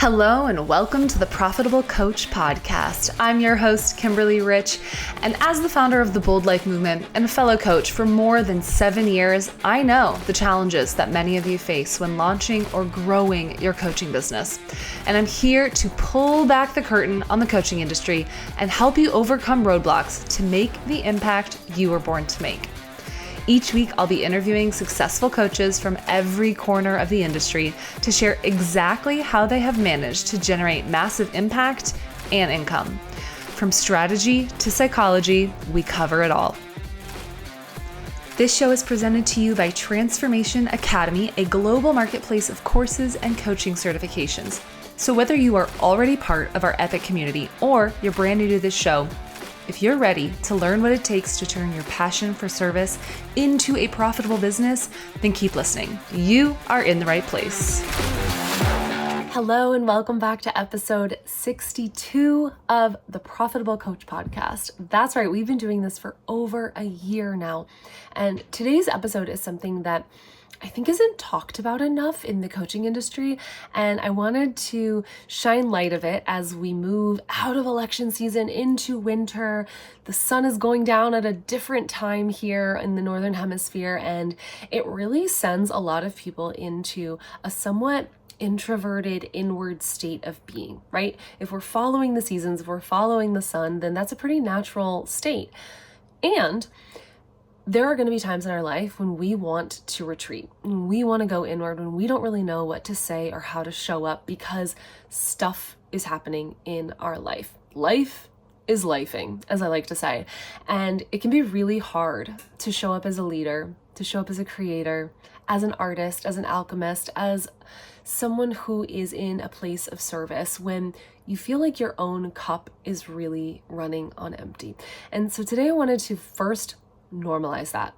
Hello and welcome to the Profitable Coach Podcast. I'm your host, Kimberly Rich, and as the founder of the Bold Life Movement and a fellow coach for more than 7 years, I know the challenges that many of you face when launching or growing your coaching business. And I'm here to pull back the curtain on the coaching industry and help you overcome roadblocks to make the impact you were born to make. Each week, I'll be interviewing successful coaches from every corner of the industry to share exactly how they have managed to generate massive impact and income. From strategy to psychology, we cover it all. This show is presented to you by Transformation Academy, a global marketplace of courses and coaching certifications. So whether you are already part of our epic community or you're brand new to this show, if you're ready to learn what it takes to turn your passion for service into a profitable business, then keep listening. You are in the right place. Hello and welcome back to episode 62 of the Profitable Coach Podcast. That's right, we've been doing this for over a year now. And today's episode is something that I think isn't talked about enough in the coaching industry, and I wanted to shine light of it as we move out of election season into winter. The sun is going down at a different time here in the Northern Hemisphere, and it really sends a lot of people into a somewhat introverted inward state of being, right? If we're following the seasons, if we're following the sun, then that's a pretty natural state. And there are going to be times in our life when we want to retreat, when we want to go inward, when we don't really know what to say or how to show up because stuff is happening in our life. Life is lifing, as I like to say. And it can be really hard to show up as a leader, to show up as a creator, as an artist, as an alchemist, as someone who is in a place of service when you feel like your own cup is really running on empty. And so today I wanted to first normalize that,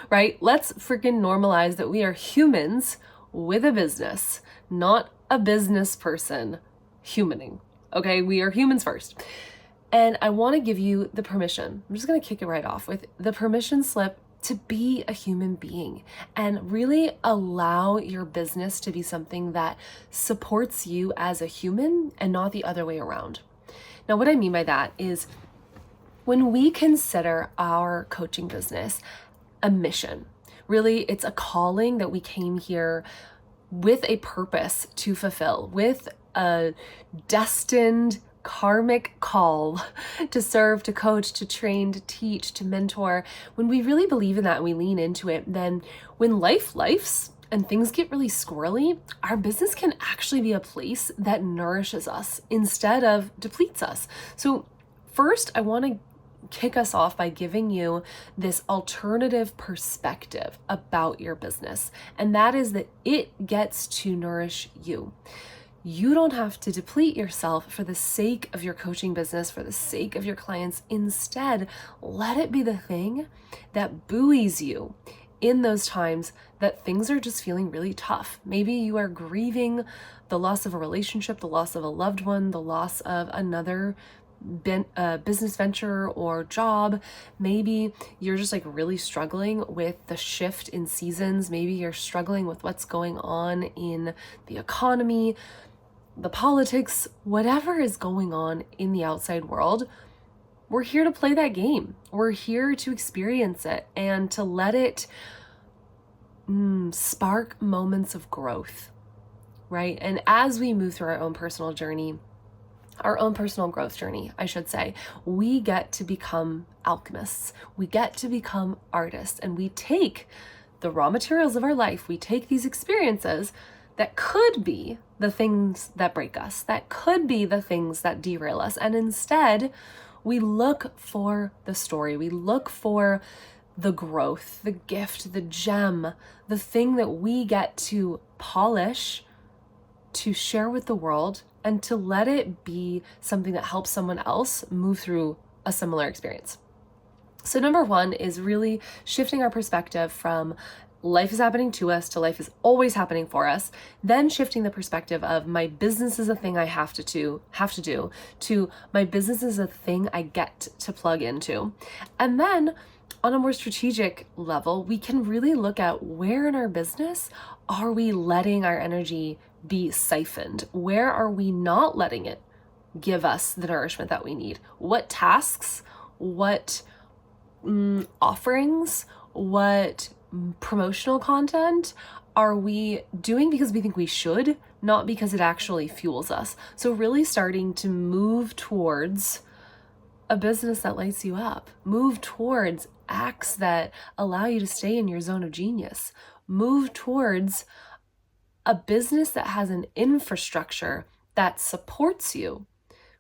right? Let's freaking normalize that we are humans with a business, not a business person humaning. Okay, we are humans first. And I want to give you the permission. I'm just going to kick it right off with the permission slip to be a human being and really allow your business to be something that supports you as a human and not the other way around. Now, what I mean by that is when we consider our coaching business a mission, really it's a calling that we came here with a purpose to fulfill, with a destined karmic call to serve, to coach, to train, to teach, to mentor. When we really believe in that and we lean into it, then when life's and things get really squirrely, our business can actually be a place that nourishes us instead of depletes us. So first, I want to kick us off by giving you this alternative perspective about your business. And that is that it gets to nourish you. You don't have to deplete yourself for the sake of your coaching business, for the sake of your clients. Instead, let it be the thing that buoys you in those times that things are just feeling really tough. Maybe you are grieving the loss of a relationship, the loss of a loved one, the loss of another business venture or job. Maybe you're just like really struggling with the shift in seasons. Maybe you're struggling with what's going on in the economy, the politics, whatever is going on in the outside world. We're here to play that game. We're here to experience it and to let it spark moments of growth, right? And as we move through our own personal growth journey, I should say, we get to become alchemists. We get to become artists, and we take the raw materials of our life. We take these experiences that could be the things that break us, that could be the things that derail us. And instead, we look for the story. We look for the growth, the gift, the gem, the thing that we get to polish, to share with the world, and to let it be something that helps someone else move through a similar experience. So number one is really shifting our perspective from life is happening to us to life is always happening for us, then shifting the perspective of my business is a thing I have to do to my business is a thing I get to plug into. And then on a more strategic level, we can really look at where in our business are we letting our energy be siphoned? Where are we not letting it give us the nourishment that we need? What tasks, what offerings, what promotional content are we doing because we think we should, not because it actually fuels us? So really starting to move towards a business that lights you up. Move towards acts that allow you to stay in your zone of genius. Move towards a business that has an infrastructure that supports you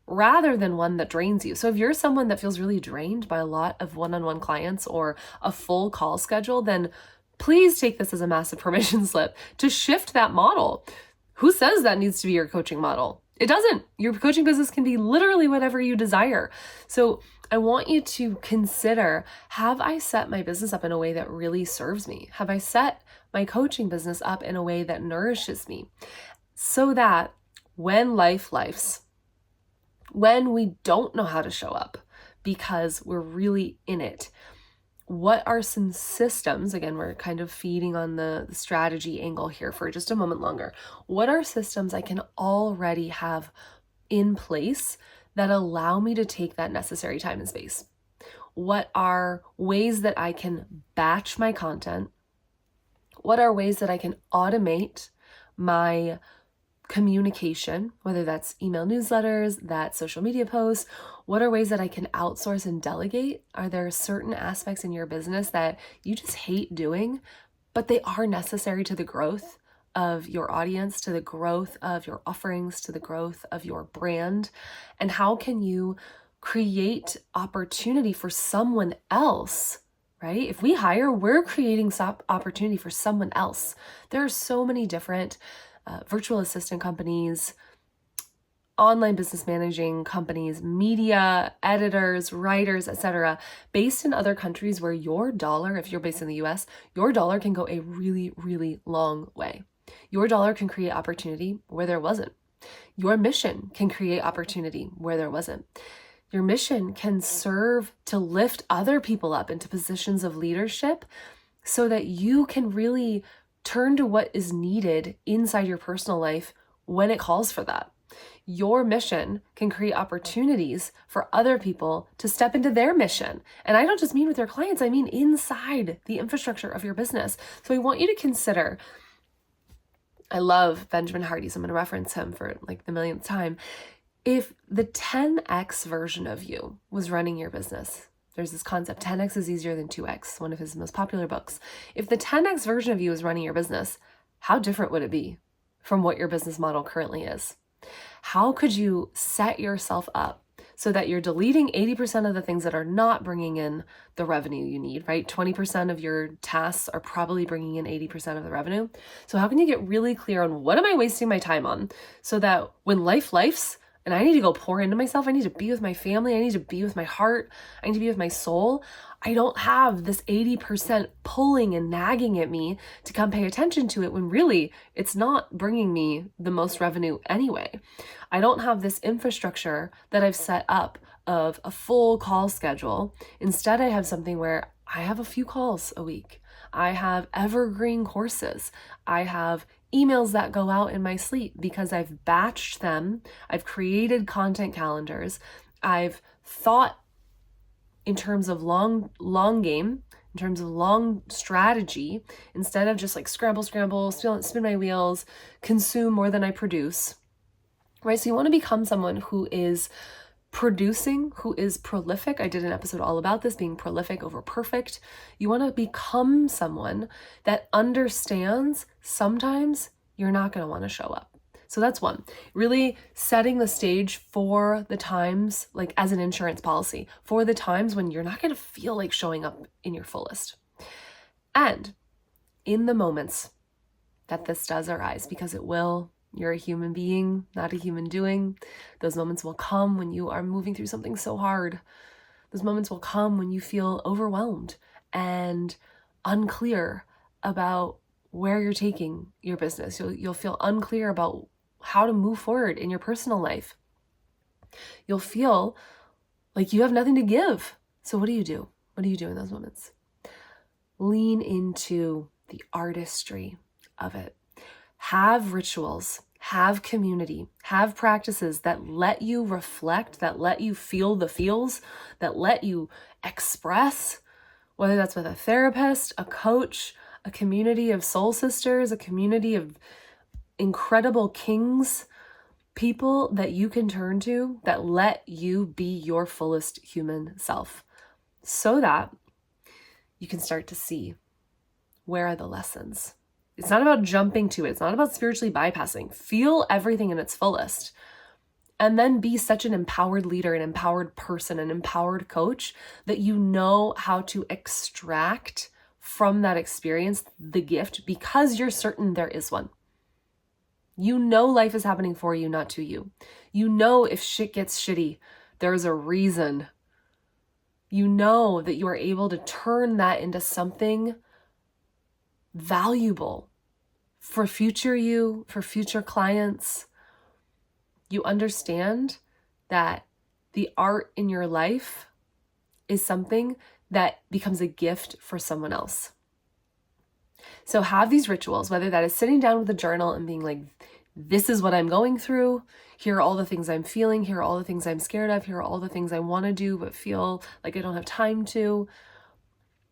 rather than one that drains you. So if you're someone that feels really drained by a lot of one-on-one clients or a full call schedule, then please take this as a massive permission slip to shift that model. Who says that needs to be your coaching model? It doesn't. Your coaching business can be literally whatever you desire. So I want you to consider, have I set my business up in a way that really serves me? Have I set my coaching business up in a way that nourishes me? So that when life lifes, when we don't know how to show up because we're really in it, what are some systems? Again, we're kind of feeding on the strategy angle here for just a moment longer. What are systems I can already have in place that allow me to take that necessary time and space? What are ways that I can batch my content? What are ways that I can automate my communication, whether that's email newsletters, that's social media posts? What are ways that I can outsource and delegate? Are there certain aspects in your business that you just hate doing, but they are necessary to the growth of your audience, to the growth of your offerings, to the growth of your brand? And how can you create opportunity for someone else? Right? If we hire, we're creating opportunity for someone else. There are so many different virtual assistant companies, online business managing companies, media editors, writers, etc., based in other countries where your dollar, if you're based in the US, your dollar can go a really, really long way. Your dollar can create opportunity where there wasn't. Your mission can create opportunity where there wasn't. Your mission can serve to lift other people up into positions of leadership so that you can really turn to what is needed inside your personal life when it calls for that. Your mission can create opportunities for other people to step into their mission. And I don't just mean with your clients, I mean inside the infrastructure of your business. So I want you to consider, I love Benjamin Hardy, so I'm going to reference him for like the millionth time. If the 10x version of you was running your business, there's this concept, 10x is easier than 2x, one of his most popular books. If the 10x version of you is running your business, how different would it be from what your business model currently is? How could you set yourself up so that you're deleting 80% of the things that are not bringing in the revenue you need, right? 20% of your tasks are probably bringing in 80% of the revenue. So how can you get really clear on what am I wasting my time on so that when life lifes, and I need to go pour into myself, I need to be with my family, I need to be with my heart, I need to be with my soul, I don't have this 80% pulling and nagging at me to come pay attention to it when really it's not bringing me the most revenue anyway. I don't have this infrastructure that I've set up of a full call schedule. Instead, I have something where I have a few calls a week. I have evergreen courses. I have emails that go out in my sleep because I've batched them. I've created content calendars. I've thought in terms of long game, in terms of long strategy, instead of just like scramble, spin my wheels, consume more than I produce, right? So you want to become someone who is producing, who is prolific. I did an episode all about this, being prolific over perfect. You want to become someone that understands sometimes you're not going to want to show up. So that's one, really setting the stage for the times, like as an insurance policy, for the times when you're not going to feel like showing up in your fullest. And in the moments that this does arise, because it will, you're a human being, not a human doing. Those moments will come when you are moving through something so hard. Those moments will come when you feel overwhelmed and unclear about where you're taking your business. You'll feel unclear about how to move forward in your personal life. You'll feel like you have nothing to give. So what do you do? What do you do in those moments? Lean into the artistry of it. Have rituals, Have community, have practices that let you reflect, that let you feel the feels, that let you express, whether that's with a therapist, a coach, a community of soul sisters, a community of incredible kings, people that you can turn to that let you be your fullest human self, so that you can start to see where are the lessons. It's not about jumping to it. It's not about spiritually bypassing. Feel everything in its fullest. And then be such an empowered leader, an empowered person, an empowered coach that you know how to extract from that experience the gift because you're certain there is one. You know life is happening for you, not to you. You know if shit gets shitty, there's a reason. You know that you are able to turn that into something valuable for future you, for future clients. You understand that the art in your life is something that becomes a gift for someone else. So have these rituals, whether that is sitting down with a journal and being like, this is what I'm going through. Here are all the things I'm feeling. Here are all the things I'm scared of. Here are all the things I want to do but feel like I don't have time to.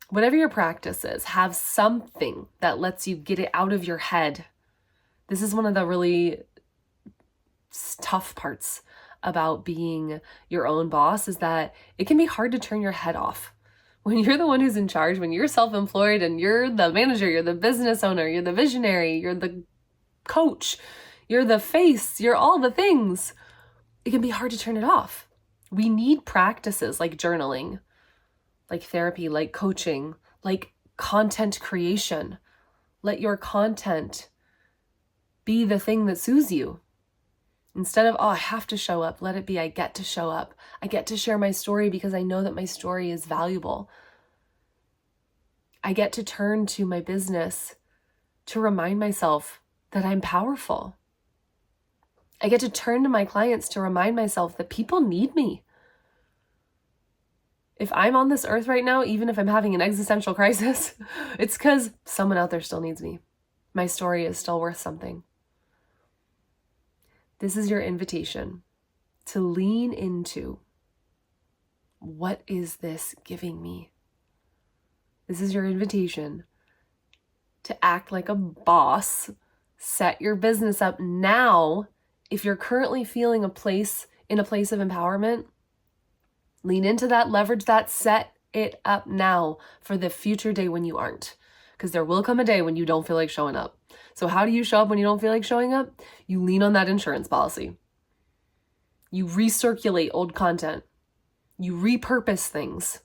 Whatever your practice is, have something that lets you get it out of your head. This is one of the really tough parts about being your own boss, is that it can be hard to turn your head off. When you're the one who's in charge, when you're self-employed and you're the manager, you're the business owner, you're the visionary, you're the coach, you're the face, you're all the things, it can be hard to turn it off. We need practices like journaling, like therapy, like coaching, like content creation. Let your content be the thing that soothes you. Instead of, oh, I have to show up, let it be, I get to show up. I get to share my story because I know that my story is valuable. I get to turn to my business to remind myself that I'm powerful. I get to turn to my clients to remind myself that people need me. If I'm on this earth right now, even if I'm having an existential crisis, it's because someone out there still needs me. My story is still worth something. This is your invitation to lean into, what is this giving me? This is your invitation to act like a boss. Set your business up now. If you're currently feeling in a place of empowerment, lean into that, leverage that, set it up now for the future day when you aren't. Because there will come a day when you don't feel like showing up. So how do you show up when you don't feel like showing up? You lean on that insurance policy. You recirculate old content. You repurpose things.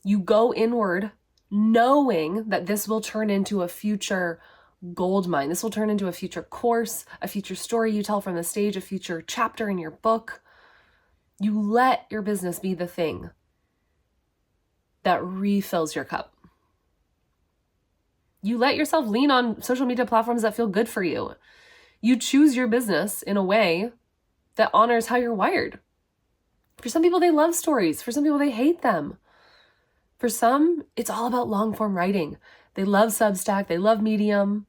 You go inward knowing that this will turn into a future gold mine. This will turn into a future course, a future story you tell from the stage, a future chapter in your book. You let your business be the thing that refills your cup. You let yourself lean on social media platforms that feel good for you. You choose your business in a way that honors how you're wired. For some people, they love stories. For some people, they hate them. For some, it's all about long form writing. They love Substack. They love Medium.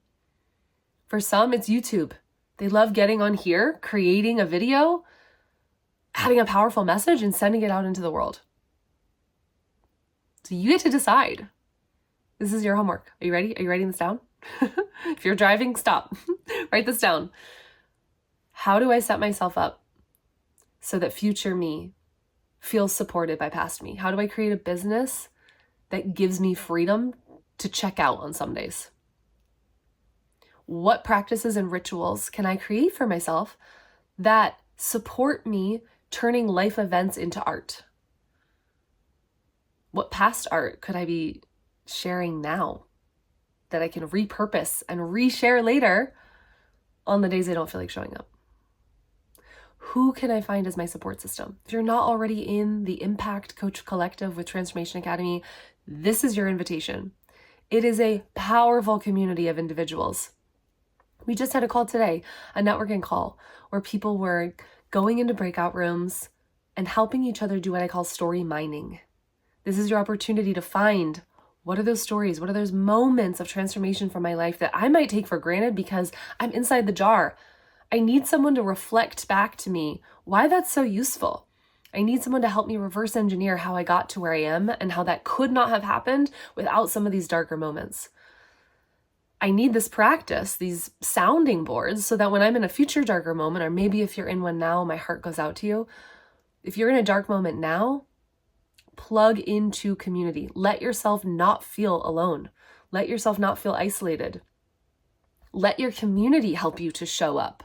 For some, it's YouTube. They love getting on here, creating a video, having a powerful message, and sending it out into the world. So you get to decide. This is your homework. Are you ready? Are you writing this down? If you're driving, stop. Write this down. How do I set myself up so that future me feels supported by past me? How do I create a business that gives me freedom to check out on some days? What practices and rituals can I create for myself that support me turning life events into art? What past art could I be sharing now that I can repurpose and reshare later on the days I don't feel like showing up? Who can I find as my support system? If you're not already in the Impact Coach Collective with Transformation Academy, this is your invitation. It is a powerful community of individuals. We just had a call today, a networking call, where people were going into breakout rooms and helping each other do what I call story mining. This is your opportunity to find, what are those stories? What are those moments of transformation from my life that I might take for granted because I'm inside the jar? I need someone to reflect back to me why that's so useful. I need someone to help me reverse engineer how I got to where I am and how that could not have happened without some of these darker moments. I need this practice, these sounding boards, so that when I'm in a future darker moment, or maybe if you're in one now, my heart goes out to you. If you're in a dark moment now, plug into community. Let yourself not feel alone. Let yourself not feel isolated. Let your community help you to show up.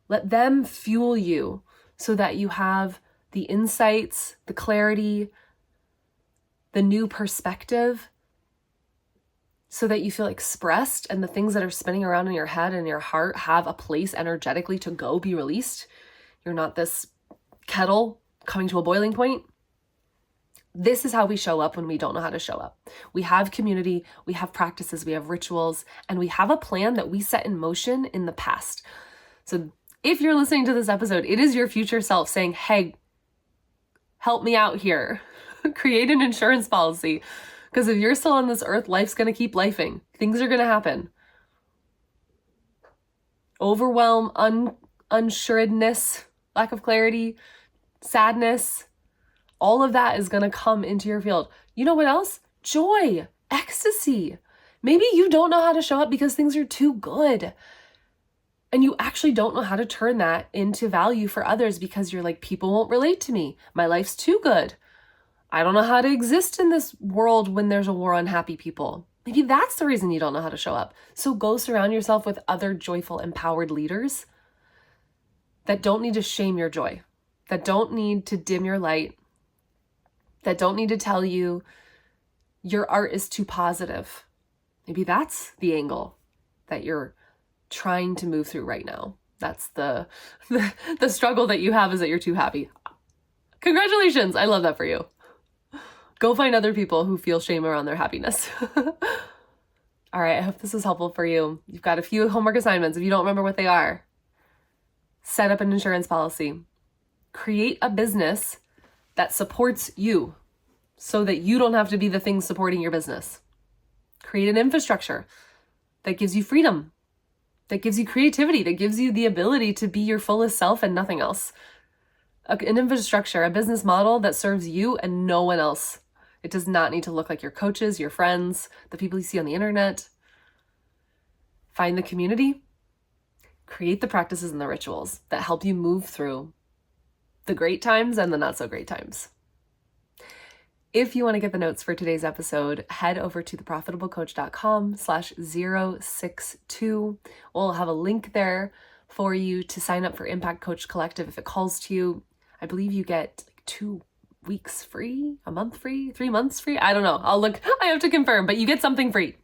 Let them fuel you so that you have the insights, the clarity, the new perspective, so that you feel expressed and the things that are spinning around in your head and your heart have a place energetically to go be released. You're not this kettle coming to a boiling point. This is how we show up when we don't know how to show up. We have community, we have practices, we have rituals, and we have a plan that we set in motion in the past. So if you're listening to this episode, it is your future self saying, hey, help me out here. Create an insurance policy. Because if you're still on this earth, life's going to keep lifing. Things are going to happen. Overwhelm, unsuredness, lack of clarity, sadness, all of that is going to come into your field. You know what else? Joy, ecstasy. Maybe you don't know how to show up because things are too good. And you actually don't know how to turn that into value for others because you're like, people won't relate to me. My life's too good. I don't know how to exist in this world when there's a war on happy people. Maybe that's the reason you don't know how to show up. So go surround yourself with other joyful, empowered leaders that don't need to shame your joy, that don't need to dim your light, that don't need to tell you your art is too positive. Maybe that's the angle that you're trying to move through right now. That's the struggle that you have, is that you're too happy. Congratulations. I love that for you. Go find other people who feel shame around their happiness. All right, I hope this is helpful for you. You've got a few homework assignments. If you don't remember what they are, set up an insurance policy. Create a business that supports you so that you don't have to be the thing supporting your business. Create an infrastructure that gives you freedom, that gives you creativity, that gives you the ability to be your fullest self and nothing else. An infrastructure, a business model that serves you and no one else. It does not need to look like your coaches, your friends, the people you see on the internet. Find the community. Create the practices and the rituals that help you move through the great times and the not so great times. If you want to get the notes for today's episode, head over to theprofitablecoach.com/062. We'll have a link there for you to sign up for Impact Coach Collective if it calls to you. I believe you get 2 weeks free, a month free, 3 months free. I don't know. I'll look. I have to confirm, but you get something free.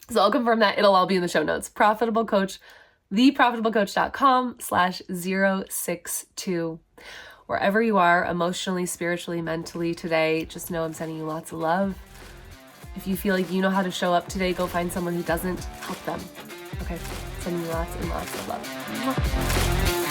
So I'll confirm that. It'll all be in the show notes. theprofitablecoach.com/062. Wherever you are, emotionally, spiritually, mentally today, just know I'm sending you lots of love. If you feel like you know how to show up today, go find someone who doesn't. Help them. Okay? Sending you lots and lots of love. Mwah.